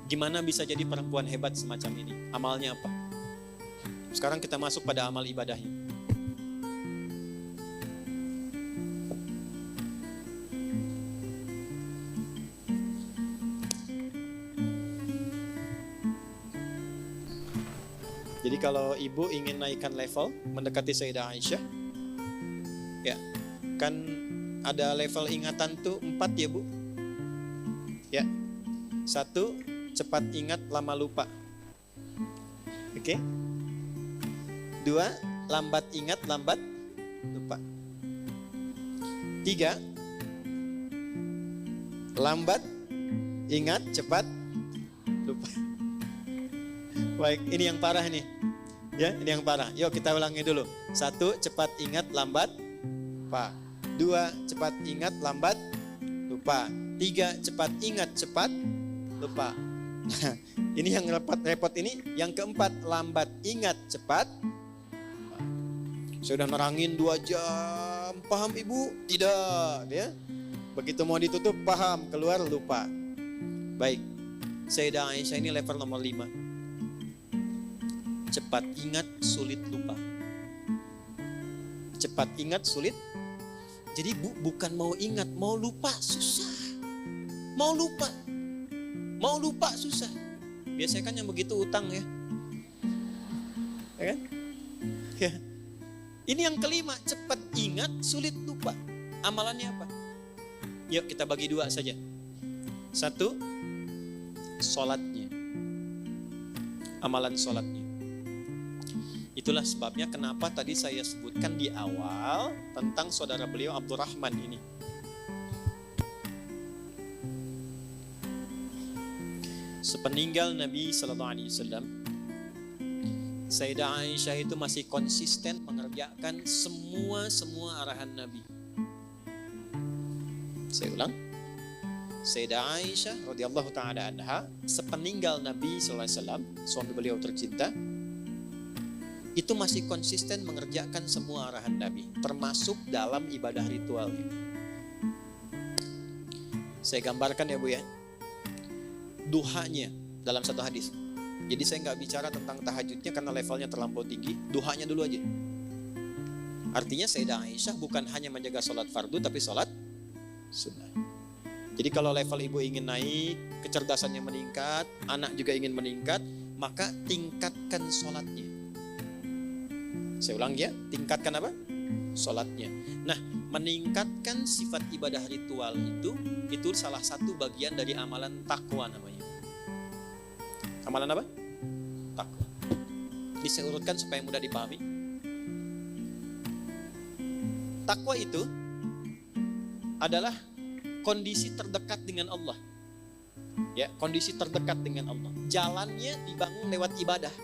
Gimana bisa jadi perempuan hebat semacam ini? Amalnya apa? Sekarang kita masuk pada amal ibadahnya. Jadi kalau ibu ingin naikkan level, mendekati Sayyidah Aisyah, ya, kan ada level ingatan tuh 4 ya bu. Ya, 1, cepat ingat lama lupa. Oke. 2, lambat ingat lambat lupa. 3, lambat ingat cepat lupa. Baik, ini yang parah nih. Ya, ini yang parah. Yuk kita ulangi dulu. 1, cepat ingat lambat lupa. 2, cepat ingat lambat lupa. 3, cepat ingat cepat lupa. Nah, ini yang repot ini. Yang keempat, lambat ingat cepat lupa. Saya udah nerangin 2 jam. Paham ibu? Tidak, ya. Begitu mau ditutup, paham, keluar lupa. Baik, Sayyidah Aisyah ini level nomor 5. Cepat ingat, sulit lupa. Cepat ingat, sulit. Jadi bukan mau ingat, mau lupa susah. Mau lupa susah. Biasanya kan yang begitu utang ya. Ya kan? Ya. Ini yang kelima, cepat ingat, sulit lupa. Amalannya apa? Yuk kita bagi 2 saja. 1, sholatnya. Amalan sholatnya. Itulah sebabnya kenapa tadi saya sebutkan di awal tentang saudara beliau Abdurrahman ini. Sepeninggal Nabi SAW, Sayyidah Aisyah itu masih konsisten mengerjakan semua arahan Nabi. Saya ulang, Sayyidah Aisyah radhiyallahu ta'ala anha, sepeninggal Nabi SAW, suami beliau tercinta, itu masih konsisten mengerjakan semua arahan Nabi, termasuk dalam ibadah ritualnya. Saya gambarkan ya bu ya, duhanya dalam satu hadis. Jadi saya nggak bicara tentang tahajudnya karena levelnya terlampau tinggi. Duhanya dulu aja. Artinya Sayyidah Aisyah bukan hanya menjaga sholat fardu, tapi sholat sunnah. Jadi kalau level ibu ingin naik, kecerdasannya meningkat, anak juga ingin meningkat, maka tingkatkan sholatnya. Saya ulang ya, tingkatkan apa? Sholatnya. Nah, meningkatkan sifat ibadah ritual itu salah satu bagian dari amalan takwa namanya. Amalan apa? Takwa. Ini saya urutkan supaya mudah dipahami. Takwa itu adalah kondisi terdekat dengan Allah. Ya, kondisi terdekat dengan Allah. Jalannya dibangun lewat ibadah.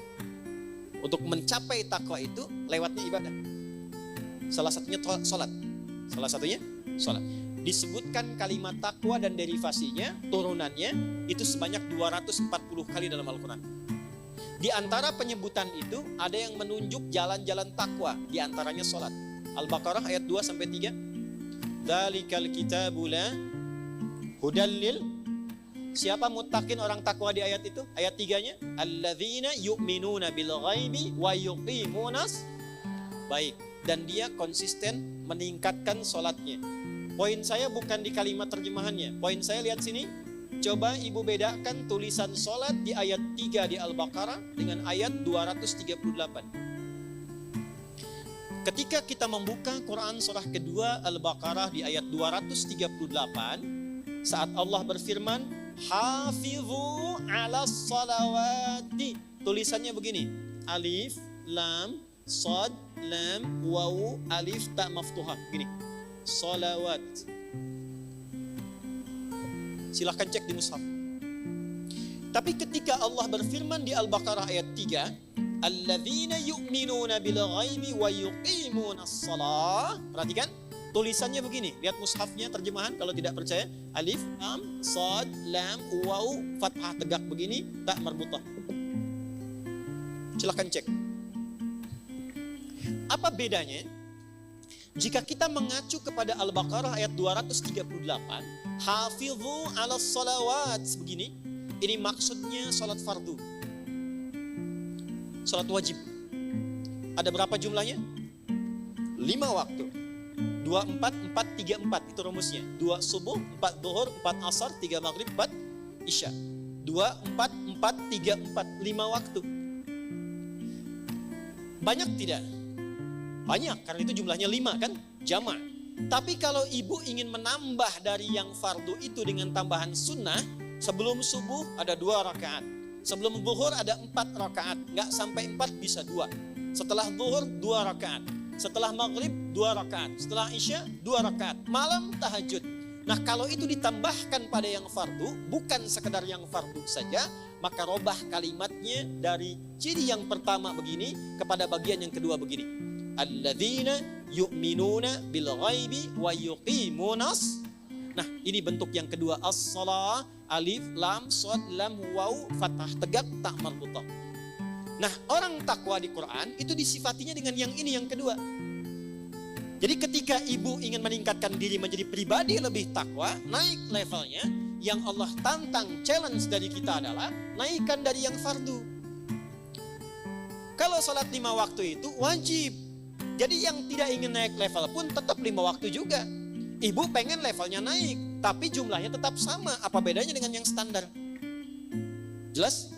Untuk mencapai takwa itu lewatnya ibadah. Salah satunya sholat. Disebutkan kalimat takwa dan derivasinya, turunannya itu sebanyak 240 kali dalam Al-Quran. Di antara penyebutan itu ada yang menunjuk jalan-jalan takwa, di antaranya sholat. Al-Baqarah ayat 2-3. Dzalikal kitabu la hudal lil. Siapa muttaqin orang takwa di ayat itu? Ayat 3-nya, alladzina yu'minuna bil ghaibi wa yuqimunas. Baik, dan dia konsisten meningkatkan sholatnya. Poin saya bukan di kalimat terjemahannya. Poin saya lihat sini. Coba ibu bedakan tulisan sholat di ayat 3 di Al-Baqarah dengan ayat 238. Ketika kita membuka Quran surah kedua Al-Baqarah di ayat 238, saat Allah berfirman, Hafizu ala salawati. Tulisannya begini, alif, lam, sad, lam, waw, alif, ta maftuhah. Begini, salawat. Silahkan cek di mushaf. Tapi ketika Allah berfirman di Al-Baqarah ayat 3, alladzina yu'minuna bil ghaibi wa yuqimunas shalah. Perhatikan, tulisannya begini. Lihat mushafnya terjemahan kalau tidak percaya. Alif, lam, sad, lam, waw, fathah tegak begini, tak marbutah. Silahkan cek. Apa bedanya? Jika kita mengacu kepada Al-Baqarah ayat 238, hafizu ala salawat begini, Ini maksudnya sholat fardu, sholat wajib. Ada berapa jumlahnya? 5 waktu. 2, 4, 4, 3, 4. Itu rumusnya. 2 subuh, 4 duhur, 4 asar, 3 maghrib, 4 isya. 2, 4, 4, 3, 4. 5 waktu. Banyak tidak? Banyak, karena itu jumlahnya 5 kan? Jama'. Tapi kalau ibu ingin menambah dari yang fardu itu dengan tambahan sunnah, sebelum subuh ada 2 rakaat. Sebelum zuhur ada 4 rakaat. Nggak sampai 4 bisa 2. Setelah zuhur 2 rakaat. Setelah maghrib 2 rakaat. Setelah isya 2 rakaat. Malam tahajud. Nah kalau itu ditambahkan pada yang fardu, bukan sekedar yang fardu saja, maka robah kalimatnya dari ciri yang pertama begini kepada bagian yang kedua begini. Alladzina yu'minuna bil ghaibi wa yuqimunas. Nah ini bentuk yang kedua. As-salah, alif, lam, shad, lam, waw, fathah, tegak, tak marbutah. Nah orang takwa di Quran itu disifatinya dengan yang ini, yang kedua. Jadi ketika ibu ingin meningkatkan diri menjadi pribadi lebih takwa, naik levelnya, yang Allah tantang, challenge dari kita adalah naikkan dari yang fardu. Kalau sholat 5 waktu itu wajib. Jadi yang tidak ingin naik level pun tetap 5 waktu juga. Ibu pengen levelnya naik, tapi jumlahnya tetap sama. Apa bedanya dengan yang standar? Jelas?